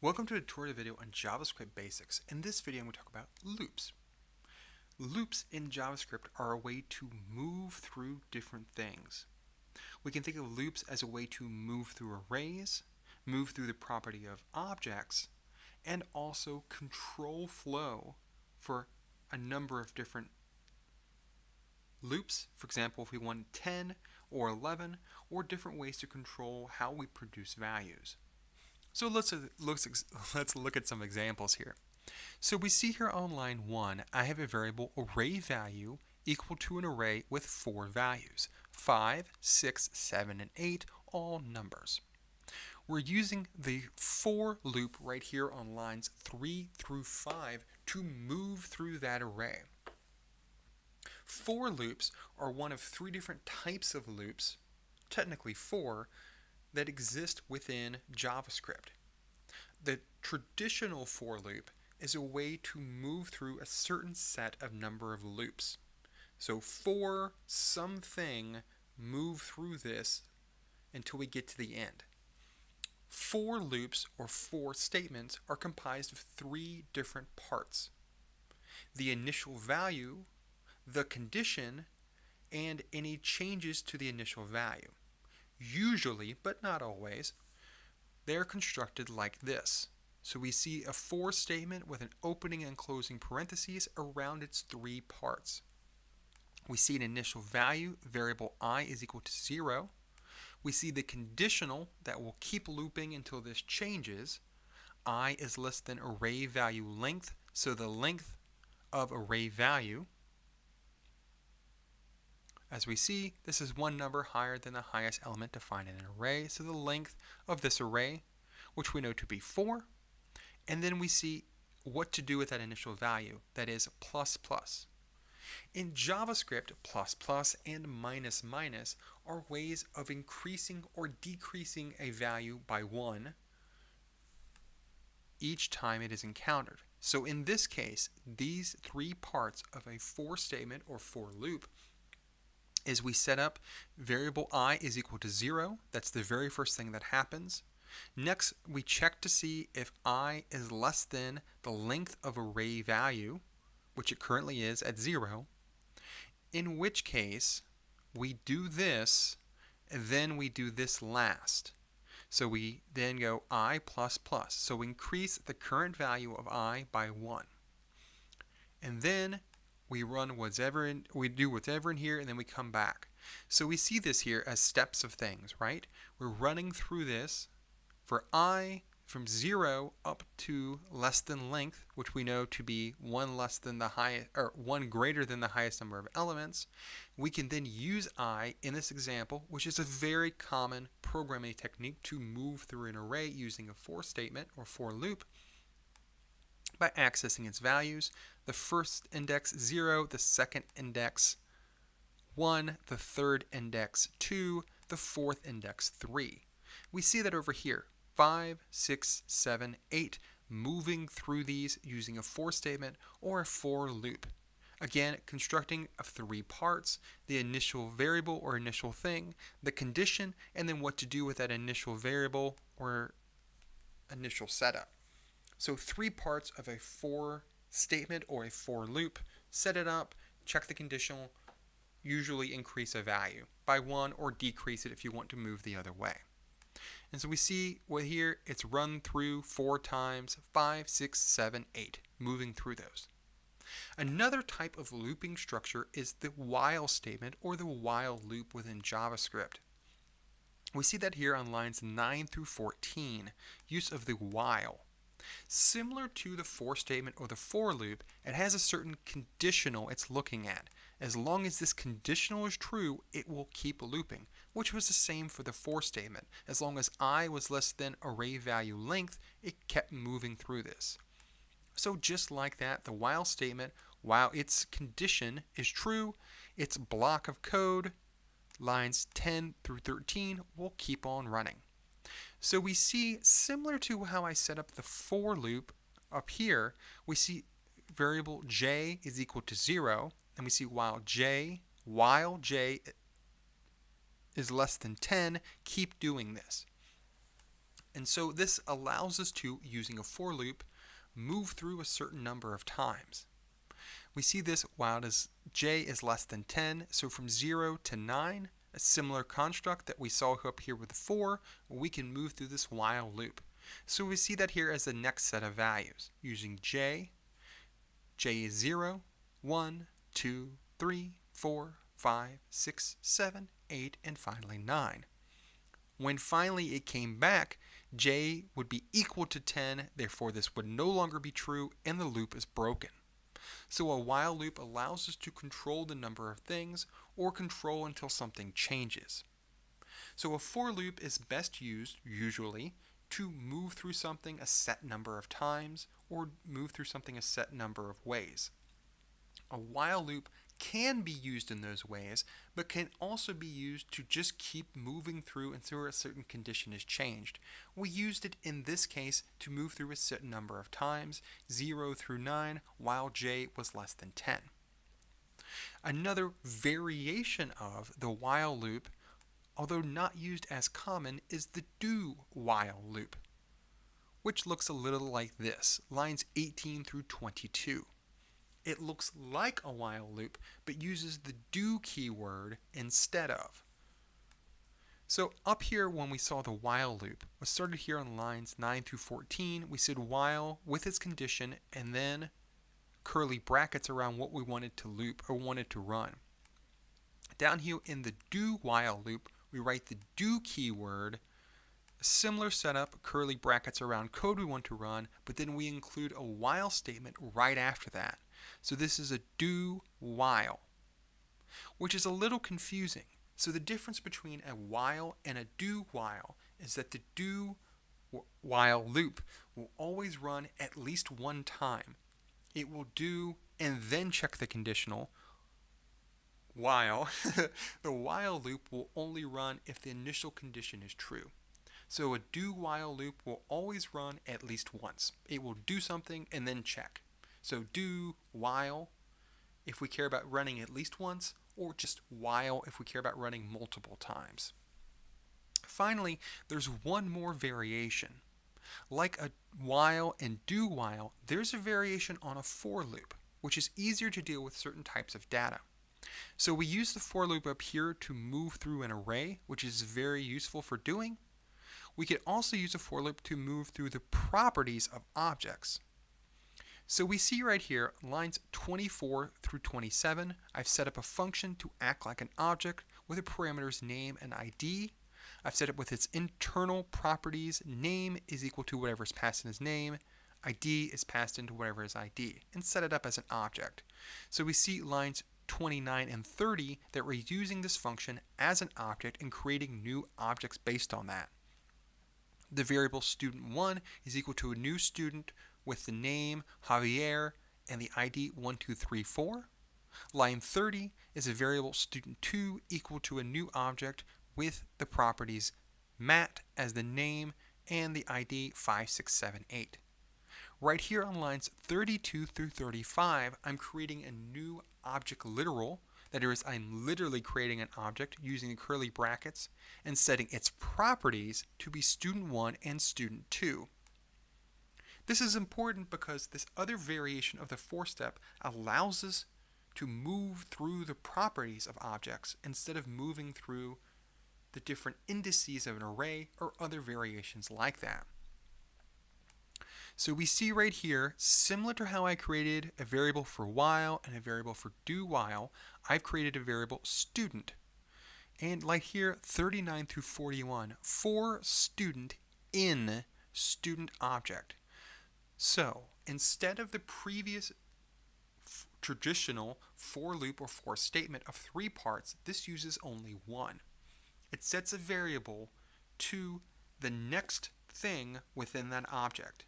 Welcome to a tutorial video on JavaScript basics. In this video, I'm going to talk about loops. Loops in JavaScript are a way to move through different things. We can think of loops as a way to move through arrays, move through the property of objects, and also control flow for a number of different loops. For example, if we want 10 or 11, or different ways to control how we produce values. So let's look at some examples here. So we see here on line 1, I have a variable array value equal to an array with 4 values, 5, 6, 7, and 8, all numbers. We're using the for loop right here on lines 3 through 5 to move through that array. For loops are one of 3 different types of loops, technically 4, that exist within JavaScript. The traditional for loop is a way to move through a certain set of number of loops. So for something, move through this until we get to the end. For loops or for statements are comprised of 3 different parts: the initial value, the condition, and any changes to the initial value. Usually, but not always, they're constructed like this. So we see a for statement with an opening and closing parentheses around its 3 parts. We see an initial value, variable I is equal to 0. We see the conditional that will keep looping until this changes. I is less than array value length, so the length of array value. As we see, this is one number higher than the highest element defined in an array, so the length of this array, which we know to be 4, and then we see what to do with that initial value, that is plus plus. In JavaScript, plus plus and minus minus are ways of increasing or decreasing a value by 1 each time it is encountered. So in this case, these 3 parts of a for statement or for loop is we set up variable I is equal to 0. That's the very first thing that happens. Next, we check to see if I is less than the length of array value, which it currently is at 0, in which case we do this, and then we do this last. So we then go I plus plus. So we increase the current value of I by 1. And then we run we do whatever in here, and then we come back. So we see this here as steps of things, right? We're running through this for I from 0 up to less than length, which we know to be 1 less than the highest, or 1 greater than the highest number of elements. We can then use I in this example, which is a very common programming technique to move through an array using a for statement or for loop, by accessing its values. The first index 0, the second index 1, the third index 2, the fourth index 3. We see that over here, 5, 6, 7, 8, moving through these using a for statement or a for loop. Again, constructing of 3 parts: the initial variable or initial thing, the condition, and then what to do with that initial variable or initial setup. So 3 parts of a for statement or a for loop: set it up, check the conditional, usually increase a value by 1 or decrease it if you want to move the other way. And so we see here it's run through 4 times, 5, 6, 7, 8, moving through those. Another type of looping structure is the while statement or the while loop within JavaScript. We see that here on lines 9 through 14, use of the while. Similar to the for statement or the for loop, it has a certain conditional it's looking at. As long as this conditional is true, it will keep looping, which was the same for the for statement. As long as I was less than array value length, it kept moving through this. So just like that, the while statement, while its condition is true, its block of code, lines 10 through 13, will keep on running. So we see, similar to how I set up the for loop up here, we see variable j is equal to 0, and we see while j is less than 10, keep doing this. And so this allows us to, using a for loop, move through a certain number of times. We see this while j is less than 10, so from 0 to 9, a similar construct that we saw up here with 4, we can move through this while loop. So we see that here as the next set of values, using j is 0, 1, 2, 3, 4, 5, 6, 7, 8, and finally 9. When finally it came back, j would be equal to 10, therefore this would no longer be true, and the loop is broken. So a while loop allows us to control the number of things, or control until something changes. So a for loop is best used, usually, to move through something a set number of times, or move through something a set number of ways. A while loop can be used in those ways, but can also be used to just keep moving through until a certain condition is changed. We used it in this case to move through a certain number of times, 0 through 9, while j was less than 10. Another variation of the while loop, although not used as common, is the do while loop, which looks a little like this, lines 18 through 22. It looks like a while loop, but uses the do keyword instead of. So up here when we saw the while loop, we started here on lines 9 through 14, we said while with its condition and then curly brackets around what we wanted to loop or wanted to run. Down here in the do while loop, we write the do keyword, a similar setup, curly brackets around code we want to run, but then we include a while statement right after that. So this is a do while, which is a little confusing. So the difference between a while and a do while is that the do while loop will always run at least one time. It will do and then check the conditional, while the while loop will only run if the initial condition is true. So a do while loop will always run at least once. It will do something and then check. So do while if we care about running at least once, or just while if we care about running multiple times. Finally, there's one more variation. Like a while and do while, there's a variation on a for loop, which is easier to deal with certain types of data. So we use the for loop up here to move through an array, which is very useful for doing. We could also use a for loop to move through the properties of objects. So we see right here, lines 24 through 27, I've set up a function to act like an object with the parameters name and ID. I've set it with its internal properties. Name is equal to whatever is passed in as name. ID is passed into whatever is ID, and set it up as an object. So we see lines 29 and 30 that we're using this function as an object and creating new objects based on that. The variable student1 is equal to a new student with the name Javier and the ID 1234. Line 30 is a variable student2 equal to a new object with the properties Matt as the name and the ID 5678. Right here on lines 32 through 35, I'm creating a new object literal. That is, I'm literally creating an object using the curly brackets and setting its properties to be student1 and student2. This is important because this other variation of the for step allows us to move through the properties of objects instead of moving through the different indices of an array or other variations like that. So we see right here, similar to how I created a variable for while and a variable for do while, I've created a variable student. And like here, 39 through 41, for student in student object. So instead of the previous traditional for loop or for statement of 3 parts, this uses only one. It sets a variable to the next thing within that object.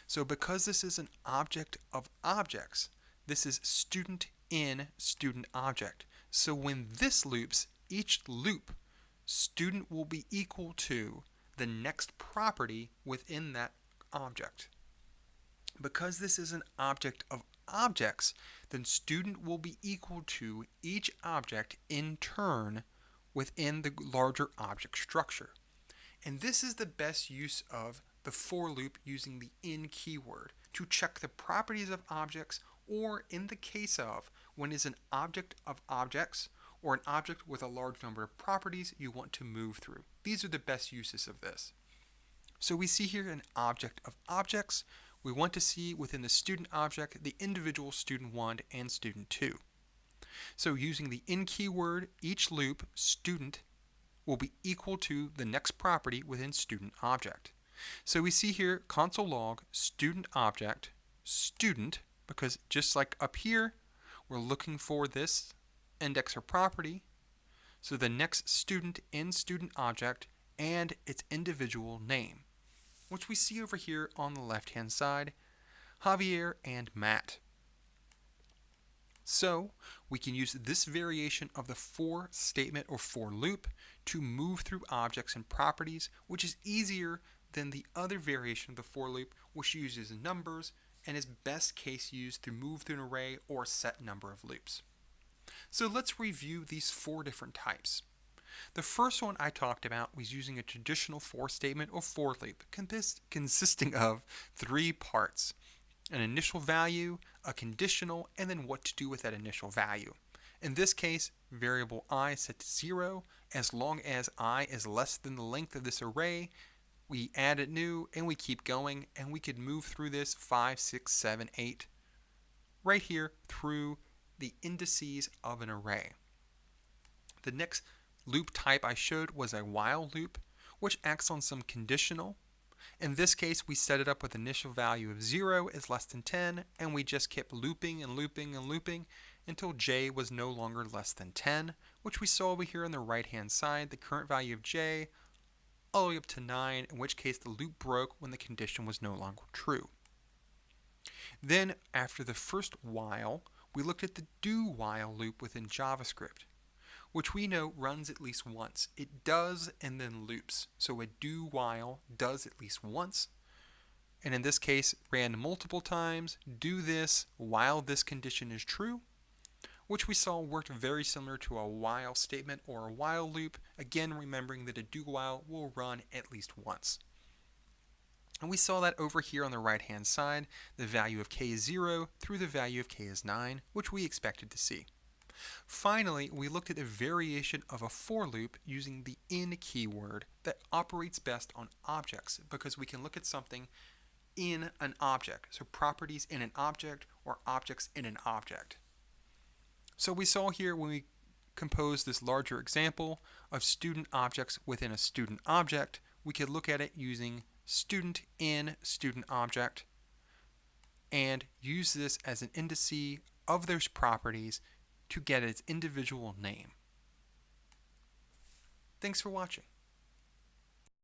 So because this is an object of objects, this is student in student object. So when this loops, each loop, student will be equal to the next property within that object. Because this is an object of objects, then student will be equal to each object in turn within the larger object structure. And this is the best use of the for loop using the in keyword to check the properties of objects, or in the case of when it's an object of objects or an object with a large number of properties you want to move through. These are the best uses of this. So we see here an object of objects. We want to see within the student object the individual student 1 and student 2. So using the in keyword, each loop student will be equal to the next property within student object. So we see here console log student object student, because just like up here, we're looking for this index or property. So the next student in student object and its individual name, which we see over here on the left-hand side, Javier and Matt. So we can use this variation of the for statement or for loop to move through objects and properties, which is easier than the other variation of the for loop, which uses numbers and is best case used to move through an array or set number of loops. So let's review these 4 different types. The first one I talked about was using a traditional for statement or for loop consisting of 3 parts: an initial value, a conditional, and then what to do with that initial value. In this case, variable I is set to 0. As long as I is less than the length of this array, we add it new and we keep going, and we could move through this 5, 6, 7, 8 right here through the indices of an array. The next loop type I showed was a while loop, which acts on some conditional. In this case, we set it up with initial value of 0 is less than 10, and we just kept looping and looping and looping until j was no longer less than 10, which we saw over here on the right-hand side, the current value of j all the way up to 9, in which case the loop broke when the condition was no longer true. Then, after the first while, we looked at the do while loop within JavaScript, which we know runs at least once. It does and then loops. So a do while does at least once, and in this case ran multiple times, do this while this condition is true, which we saw worked very similar to a while statement or a while loop, again remembering that a do while will run at least once. And we saw that over here on the right hand side, the value of k is 0 through the value of k is 9, which we expected to see. Finally, we looked at a variation of a for loop using the in keyword that operates best on objects, because we can look at something in an object, so properties in an object or objects in an object. So we saw here when we composed this larger example of student objects within a student object, we could look at it using student in student object and use this as an indice of those properties to get its individual name. Thanks for watching.